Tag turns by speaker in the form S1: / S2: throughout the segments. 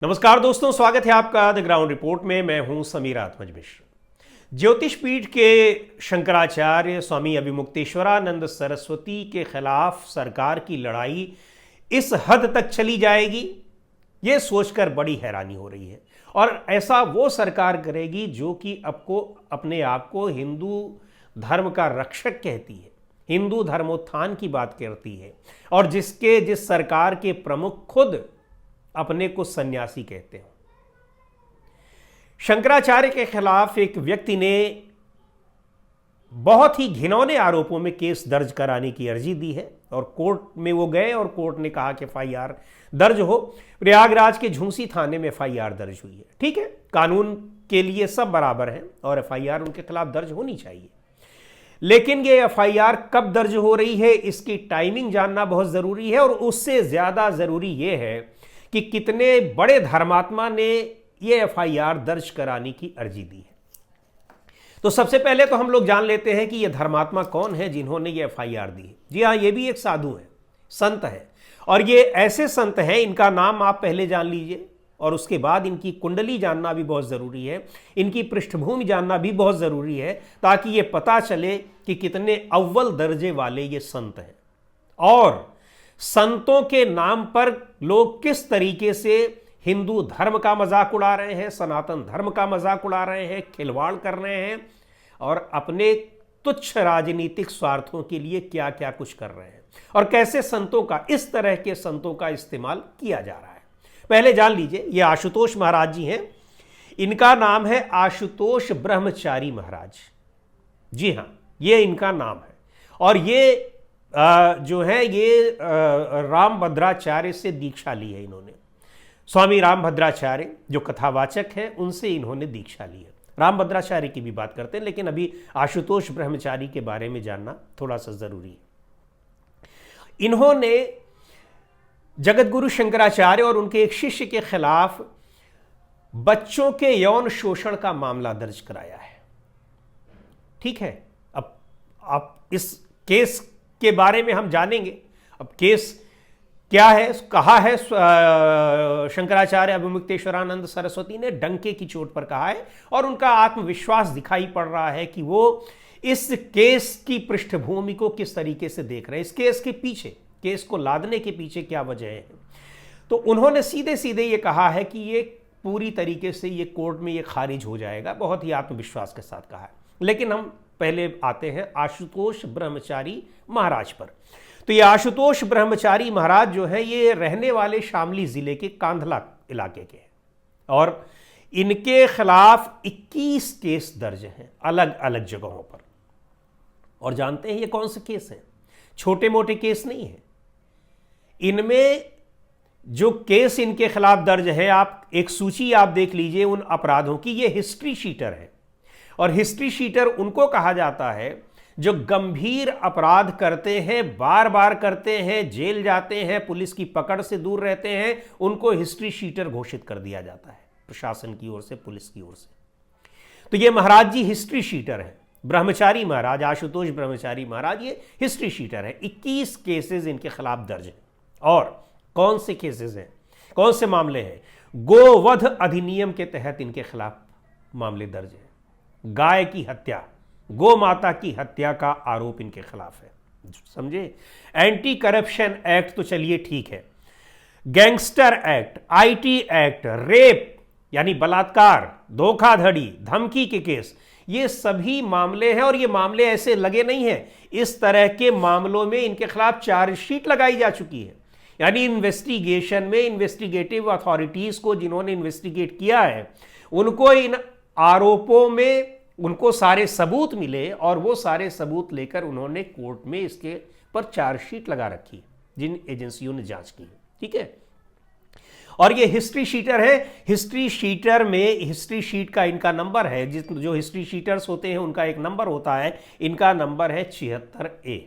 S1: नमस्कार दोस्तों, स्वागत है आपका द ग्राउंड रिपोर्ट में। मैं हूं समीर आत्मज मिश्र। ज्योतिष पीठ के शंकराचार्य स्वामी अभिमुक्तेश्वरानंद सरस्वती के खिलाफ सरकार की लड़ाई इस हद तक चली जाएगी, ये सोचकर बड़ी हैरानी हो रही है। और ऐसा वो सरकार करेगी जो कि अपने आप को हिंदू धर्म का रक्षक कहती है, हिंदू धर्मोत्थान की बात करती है, और जिस सरकार के प्रमुख खुद अपने को सन्यासी कहते हैं। शंकराचार्य के खिलाफ एक व्यक्ति ने बहुत ही घिनौने आरोपों में केस दर्ज कराने की अर्जी दी है और कोर्ट में वो गए और कोर्ट ने कहा कि एफआईआर दर्ज हो। प्रयागराज के झूंसी थाने में एफआईआर दर्ज हुई है। ठीक है, कानून के लिए सब बराबर हैं और एफआईआर उनके खिलाफ दर्ज होनी चाहिए, लेकिन ये एफआईआर कब दर्ज हो रही है इसकी टाइमिंग जानना बहुत जरूरी है। और उससे ज्यादा जरूरी यह है कि कितने बड़े धर्मात्मा ने यह एफआईआर दर्ज कराने की अर्जी दी है। तो सबसे पहले तो हम लोग जान लेते हैं कि यह धर्मात्मा कौन है जिन्होंने यह एफआईआर दी है। जी हाँ, ये भी एक साधु है, संत है, और ये ऐसे संत हैं, इनका नाम आप पहले जान लीजिए और उसके बाद इनकी कुंडली जानना भी बहुत ज़रूरी है, इनकी पृष्ठभूमि जानना भी बहुत ज़रूरी है, ताकि ये पता चले कि कितने अव्वल दर्जे वाले ये संत हैं और संतों के नाम पर लोग किस तरीके से हिंदू धर्म का मजाक उड़ा रहे हैं, सनातन धर्म का मजाक उड़ा रहे हैं, खिलवाड़ कर रहे हैं और अपने तुच्छ राजनीतिक स्वार्थों के लिए क्या क्या कुछ कर रहे हैं, और कैसे संतों का, इस तरह के संतों का इस्तेमाल किया जा रहा है। पहले जान लीजिए, ये आशुतोष महाराज जी हैं। इनका नाम है आशुतोष ब्रह्मचारी महाराज। जी हाँ, ये इनका नाम है। और ये जो है ये रामभद्राचार्य से दीक्षा ली है इन्होंने। स्वामी रामभद्राचार्य जो कथावाचक हैं, उनसे इन्होंने दीक्षा ली है। रामभद्राचार्य की भी बात करते हैं, लेकिन अभी आशुतोष ब्रह्मचारी के बारे में जानना थोड़ा सा जरूरी है। इन्होंने जगतगुरु शंकराचार्य और उनके एक शिष्य के खिलाफ बच्चों के यौन शोषण का मामला दर्ज कराया है। ठीक है, अब आप इस केस के बारे में हम जानेंगे। अब केस क्या है, कहा है शंकराचार्य अभिमुक्तेश्वरानंद सरस्वती ने डंके की चोट पर कहा है, और उनका आत्मविश्वास दिखाई पड़ रहा है कि वो इस केस की पृष्ठभूमि को किस तरीके से देख रहे हैं, इस केस के पीछे, केस को लादने के पीछे क्या वजह है। तो उन्होंने सीधे सीधे ये कहा है कि ये पूरी तरीके से ये कोर्ट में ये खारिज हो जाएगा, बहुत ही आत्मविश्वास के साथ कहा है। लेकिन हम पहले आते हैं आशुतोष ब्रह्मचारी महाराज पर। तो ये आशुतोष ब्रह्मचारी महाराज जो है, ये रहने वाले शामली जिले के कांधला इलाके के हैं और इनके खिलाफ 21 केस दर्ज हैं अलग अलग जगहों पर। और जानते हैं ये कौन से केस हैं? छोटे मोटे केस नहीं है। इनमें जो केस इनके खिलाफ दर्ज है, आप एक सूची आप देख लीजिए उन अपराधों की। ये हिस्ट्री शीटर है, और हिस्ट्री शीटर उनको कहा जाता है जो गंभीर अपराध करते हैं, बार बार करते हैं, जेल जाते हैं, पुलिस की पकड़ से दूर रहते हैं, उनको हिस्ट्री शीटर घोषित कर दिया जाता है प्रशासन की ओर से, पुलिस की ओर से। तो ये महाराज जी हिस्ट्री शीटर है। ब्रह्मचारी महाराज, आशुतोष ब्रह्मचारी महाराज, ये हिस्ट्री शीटर है। 21 केसेस इनके खिलाफ दर्ज हैं। और कौन से केसेस हैं, कौन से मामले हैं? गोवध अधिनियम के तहत इनके खिलाफ मामले दर्ज हैं। गाय की हत्या, गौ माता की हत्या का आरोप इनके खिलाफ है, समझे। एंटी करप्शन एक्ट तो चलिए ठीक है, gangster act, IT act, rape यानी बलात्कार, धोखाधड़ी, धमकी के केस, ये सभी मामले हैं। और ये मामले ऐसे लगे नहीं हैं, इस तरह के मामलों में इनके खिलाफ चार्जशीट लगाई जा चुकी है। यानी इन्वेस्टिगेशन में इन्वेस्टिगेटिव अथॉरिटीज को, जिन्होंने इन्वेस्टिगेट किया है, उनको इन आरोपों में उनको सारे सबूत मिले और वो सारे सबूत लेकर उन्होंने कोर्ट में इसके पर चार्जशीट लगा रखी, जिन एजेंसियों ने जांच की। ठीक है, और ये हिस्ट्री शीटर है। हिस्ट्री शीटर में हिस्ट्री शीट का इनका नंबर है, जो हिस्ट्री शीटर्स होते हैं उनका एक नंबर होता है, इनका नंबर है 76A।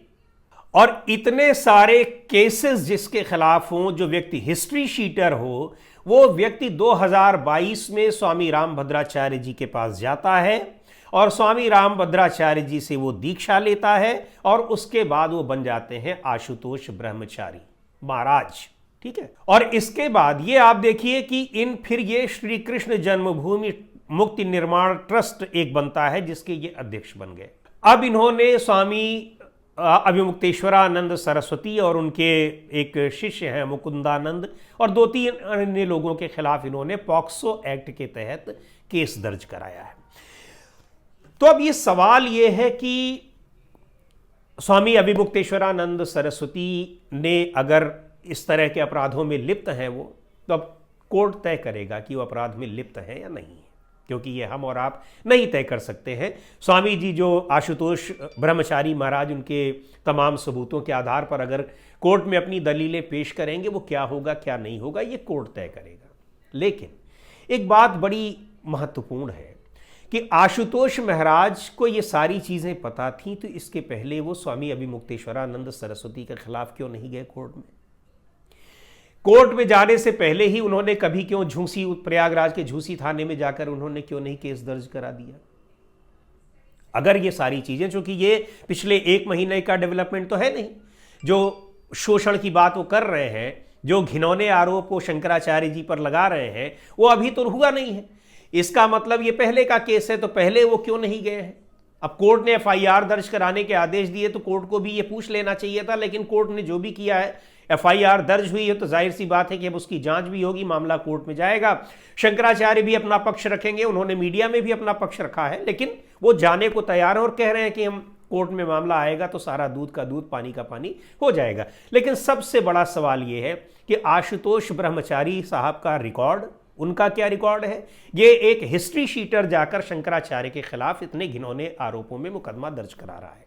S1: और इतने सारे केसेस जिसके खिलाफ हों, जो व्यक्ति हिस्ट्री शीटर हो, वो व्यक्ति 2022 में स्वामी रामभद्राचार्य जी के पास जाता है और स्वामी रामभद्राचार्य जी से वो दीक्षा लेता है और उसके बाद वो बन जाते हैं आशुतोष ब्रह्मचारी महाराज। ठीक है। और इसके बाद ये आप देखिए कि फिर ये श्री कृष्ण जन्मभूमि मुक्ति निर्माण ट्रस्ट एक बनता है जिसके ये अध्यक्ष बन गए। अब इन्होंने स्वामी अभिमुक्तेश्वरानंद सरस्वती और उनके एक शिष्य हैं मुकुंदानंद और 2-3 अन्य लोगों के खिलाफ इन्होंने पॉक्सो एक्ट के तहत केस दर्ज कराया है। तो अब ये सवाल ये है कि स्वामी अभिमुक्तेश्वरानंद सरस्वती ने अगर इस तरह के अपराधों में लिप्त हैं वो, तो अब कोर्ट तय करेगा कि वो अपराध में लिप्त है या नहीं है, क्योंकि ये हम और आप नहीं तय कर सकते हैं। स्वामी जी जो आशुतोष ब्रह्मचारी महाराज उनके तमाम सबूतों के आधार पर अगर कोर्ट में अपनी दलीलें पेश करेंगे, वो क्या होगा क्या नहीं होगा ये कोर्ट तय करेगा। लेकिन एक बात बड़ी महत्वपूर्ण है कि आशुतोष महाराज को ये सारी चीज़ें पता थीं, तो इसके पहले वो स्वामी अभिमुक्तेश्वरानंद सरस्वती के खिलाफ क्यों नहीं गए कोर्ट में? कोर्ट में जाने से पहले ही उन्होंने कभी क्यों झूसी प्रयागराज के झूसी थाने में जाकर उन्होंने क्यों नहीं केस दर्ज करा दिया? अगर ये सारी चीजें, चूंकि ये पिछले 1 महीने का डेवलपमेंट तो है नहीं, जो शोषण की बात वो कर रहे हैं, जो घिनौने आरोप वो शंकराचार्य जी पर लगा रहे हैं, वो अभी तो हुआ नहीं है। इसका मतलब ये पहले का केस है, तो पहले वो क्यों नहीं गए हैं? अब कोर्ट ने FIR दर्ज कराने के आदेश दिए तो कोर्ट को भी ये पूछ लेना चाहिए था, लेकिन कोर्ट ने जो भी किया है, FIR दर्ज हुई है तो जाहिर सी बात है कि अब उसकी जांच भी होगी, मामला कोर्ट में जाएगा। शंकराचार्य भी अपना पक्ष रखेंगे, उन्होंने मीडिया में भी अपना पक्ष रखा है, लेकिन वो जाने को तैयार है और कह रहे हैं कि हम कोर्ट में मामला आएगा तो सारा दूध का दूध पानी का पानी हो जाएगा। लेकिन सबसे बड़ा सवाल ये है कि आशुतोष ब्रह्मचारी साहब का रिकॉर्ड, उनका क्या रिकॉर्ड है? ये एक हिस्ट्री शीटर जाकर शंकराचार्य के खिलाफ इतने घिनौने आरोपों में मुकदमा दर्ज करा रहा है।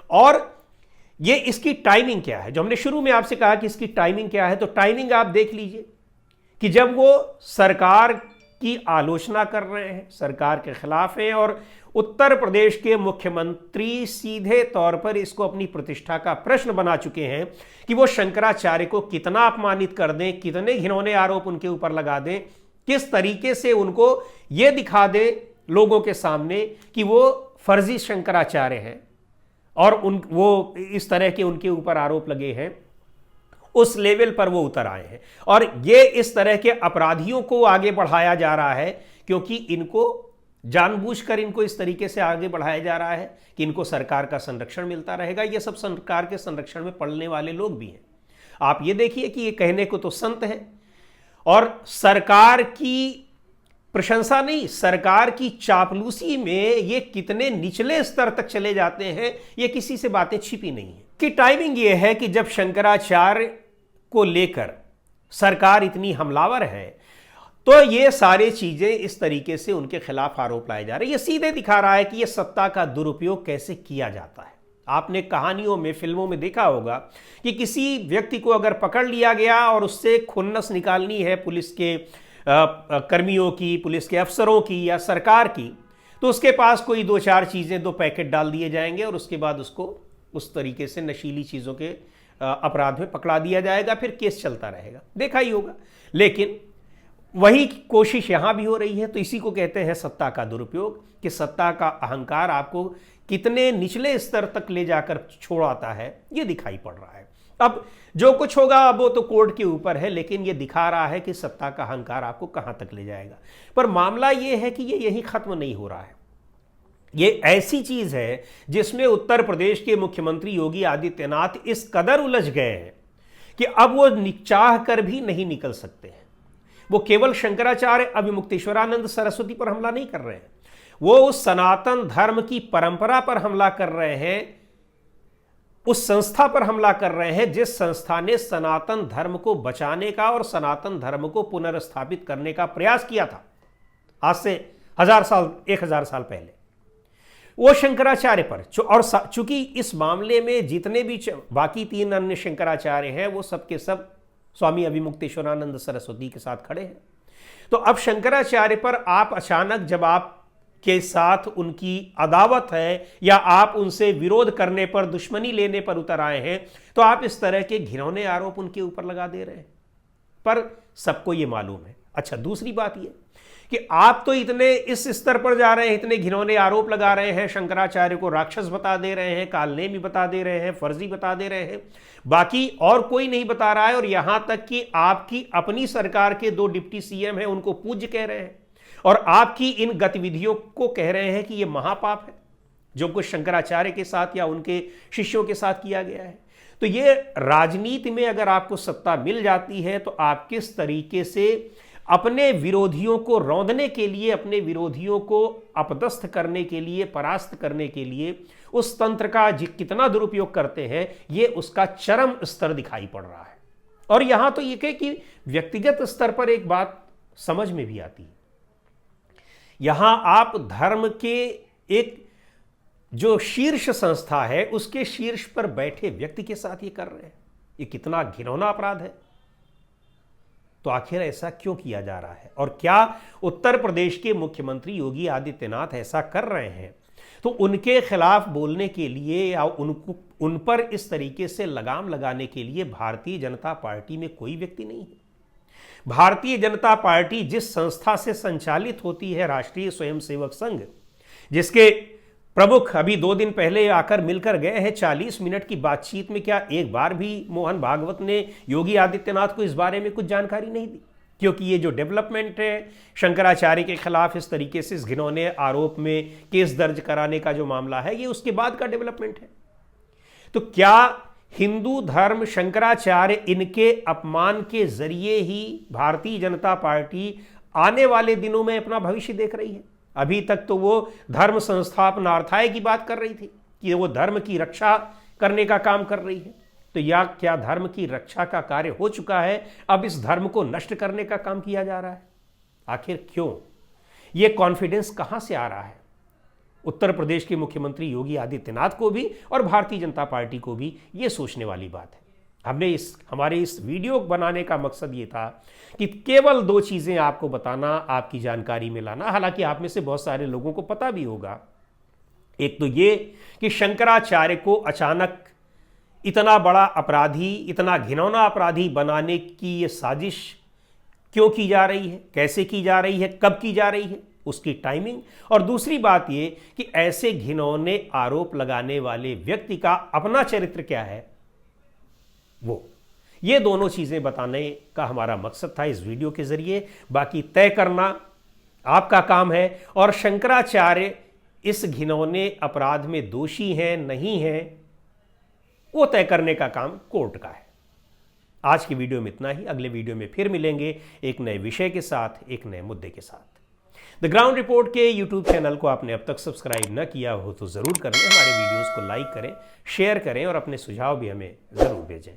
S1: और ये इसकी टाइमिंग क्या है? जो हमने शुरू में आपसे कहा कि इसकी टाइमिंग क्या है, तो टाइमिंग आप देख लीजिए कि जब वो सरकार की आलोचना कर रहे हैं, सरकार के खिलाफ हैं, और उत्तर प्रदेश के मुख्यमंत्री सीधे तौर पर इसको अपनी प्रतिष्ठा का प्रश्न बना चुके हैं कि वो शंकराचार्य को कितना अपमानित कर दें, कितने घिनौने आरोप उनके ऊपर लगा दें, किस तरीके से उनको ये दिखा दें लोगों के सामने कि वो फर्जी शंकराचार्य हैं और वो इस तरह के उनके ऊपर आरोप लगे हैं, उस लेवल पर वो उतर आए हैं। और ये इस तरह के अपराधियों को आगे बढ़ाया जा रहा है क्योंकि इनको जानबूझकर इनको इस तरीके से आगे बढ़ाया जा रहा है कि इनको सरकार का संरक्षण मिलता रहेगा। ये सब सरकार के संरक्षण में पड़ने वाले लोग भी हैं। आप ये देखिए कि ये कहने को तो संत हैं और सरकार की प्रशंसा नहीं, सरकार की चापलूसी में ये कितने निचले स्तर तक चले जाते हैं, ये किसी से बातें छिपी नहीं है। कि टाइमिंग ये है कि जब शंकराचार्य को लेकर सरकार इतनी हमलावर है तो ये सारी चीजें इस तरीके से उनके खिलाफ आरोप लाए जा रहे हैं। ये सीधे दिखा रहा है कि ये सत्ता का दुरुपयोग कैसे किया जाता है। आपने कहानियों में, फिल्मों में देखा होगा कि किसी व्यक्ति को अगर पकड़ लिया गया और उससे खुन्नस निकालनी है पुलिस के कर्मियों की, पुलिस के अफसरों की या सरकार की, तो उसके पास कोई 2-4 चीजें, 2 पैकेट डाल दिए जाएंगे और उसके बाद उसको उस तरीके से नशीली चीजों के अपराध में पकड़ा दिया जाएगा, फिर केस चलता रहेगा। देखा ही होगा। लेकिन वही कोशिश यहां भी हो रही है। तो इसी को कहते हैं सत्ता का दुरुपयोग, कि सत्ता का अहंकार आपको कितने निचले स्तर तक ले जाकर छोड़ाता है, ये दिखाई पड़ रहा है। अब जो कुछ होगा अब वो तो कोर्ट के ऊपर है, लेकिन ये दिखा रहा है कि सत्ता का अहंकार आपको कहां तक ले जाएगा। पर मामला ये है कि ये यहीं खत्म नहीं हो रहा है। ये ऐसी चीज है जिसमें उत्तर प्रदेश के मुख्यमंत्री योगी आदित्यनाथ इस कदर उलझ गए हैं कि अब वो चाह कर भी नहीं निकल सकते हैं। वो केवल शंकराचार्य अभिमुक्तेश्वरानंद सरस्वती पर हमला नहीं कर रहे हैं, वो उस सनातन धर्म की परंपरा पर हमला कर रहे हैं, उस संस्था पर हमला कर रहे हैं जिस संस्था ने सनातन धर्म को बचाने का और सनातन धर्म को पुनर्स्थापित करने का प्रयास किया था आज से 1000 साल पहले। वो शंकराचार्य पर और चूंकि इस मामले में जितने भी बाकी 3 अन्य शंकराचार्य हैं वो सबके सब स्वामी अभिमुक्तेश्वरानंद सरस्वती के साथ खड़े हैं। तो अब शंकराचार्य पर आप अचानक, जब आप के साथ उनकी अदावत है या आप उनसे विरोध करने पर, दुश्मनी लेने पर उतर आए हैं, तो आप इस तरह के घिनौने आरोप उनके ऊपर लगा दे रहे हैं। पर सबको ये मालूम है, अच्छा, दूसरी बात यह कि आप तो इतने इस स्तर पर जा रहे हैं, इतने घिनौने आरोप लगा रहे हैं, शंकराचार्य को राक्षस बता दे रहे हैं, कालनेमी बता दे रहे हैं, फर्जी बता दे रहे हैं, बाकी और कोई नहीं बता रहा है। और यहां तक कि आपकी अपनी सरकार के 2 डिप्टी सीएम हैं, उनको पूज्य कह रहे हैं और आपकी इन गतिविधियों को कह रहे हैं कि यह महापाप है जो कुछ शंकराचार्य के साथ या उनके शिष्यों के साथ किया गया है। तो ये राजनीति में अगर आपको सत्ता मिल जाती है तो आप किस तरीके से अपने विरोधियों को रौंदने के लिए, अपने विरोधियों को अपदस्थ करने के लिए, परास्त करने के लिए उस तंत्र का कितना दुरुपयोग करते हैं, ये उसका चरम स्तर दिखाई पड़ रहा है। और यहां तो ये कि व्यक्तिगत स्तर पर एक बात समझ में भी आती है, यहां आप धर्म के एक जो शीर्ष संस्था है उसके शीर्ष पर बैठे व्यक्ति के साथ ये कर रहे हैं। ये कितना घिनौना अपराध है। तो आखिर ऐसा क्यों किया जा रहा है और क्या उत्तर प्रदेश के मुख्यमंत्री योगी आदित्यनाथ ऐसा कर रहे हैं तो उनके खिलाफ बोलने के लिए या उन पर इस तरीके से लगाम लगाने के लिए भारतीय जनता पार्टी में कोई व्यक्ति नहीं है। भारतीय जनता पार्टी जिस संस्था से संचालित होती है, राष्ट्रीय स्वयंसेवक संघ, जिसके प्रमुख अभी 2 दिन पहले आकर मिलकर गए हैं, 40 मिनट की बातचीत में क्या एक बार भी मोहन भागवत ने योगी आदित्यनाथ को इस बारे में कुछ जानकारी नहीं दी? क्योंकि ये जो डेवलपमेंट है शंकराचार्य के खिलाफ इस तरीके से इस घिनौने आरोप में केस दर्ज कराने का जो मामला है, ये उसके बाद का डेवलपमेंट है। तो क्या हिंदू धर्म, शंकराचार्य, इनके अपमान के जरिए ही भारतीय जनता पार्टी आने वाले दिनों में अपना भविष्य देख रही है? अभी तक तो वो धर्म संस्थापनार्थाय की बात कर रही थी कि वो धर्म की रक्षा करने का काम कर रही है। तो या क्या धर्म की रक्षा का कार्य हो चुका है, अब इस धर्म को नष्ट करने का काम किया जा रहा है? आखिर क्यों? ये कॉन्फिडेंस कहां से आ रहा है? उत्तर प्रदेश के मुख्यमंत्री योगी आदित्यनाथ को भी और भारतीय जनता पार्टी को भी ये सोचने वाली बात है। हमारे इस वीडियो बनाने का मकसद ये था कि केवल 2 चीज़ें आपको बताना, आपकी जानकारी में लाना। हालांकि आप में से बहुत सारे लोगों को पता भी होगा। एक तो ये कि शंकराचार्य को अचानक इतना बड़ा अपराधी, इतना घिनौना अपराधी बनाने की ये साजिश क्यों की जा रही है, कैसे की जा रही है, कब की जा रही है, उसकी टाइमिंग। और दूसरी बात ये कि ऐसे घिनौने आरोप लगाने वाले व्यक्ति का अपना चरित्र क्या है, ये दोनों चीजें बताने का हमारा मकसद था इस वीडियो के जरिए। बाकी तय करना आपका काम है और शंकराचार्य इस घिनौने अपराध में दोषी हैं नहीं हैं, वो तय करने का काम कोर्ट का है। आज की वीडियो में इतना ही। अगले वीडियो में फिर मिलेंगे एक नए विषय के साथ, एक नए मुद्दे के साथ। द ग्राउंड रिपोर्ट के यूट्यूब चैनल को आपने अब तक सब्सक्राइब न किया हो तो ज़रूर कर लें। हमारे वीडियोज़ को लाइक करें, शेयर करें और अपने सुझाव भी हमें ज़रूर भेजें।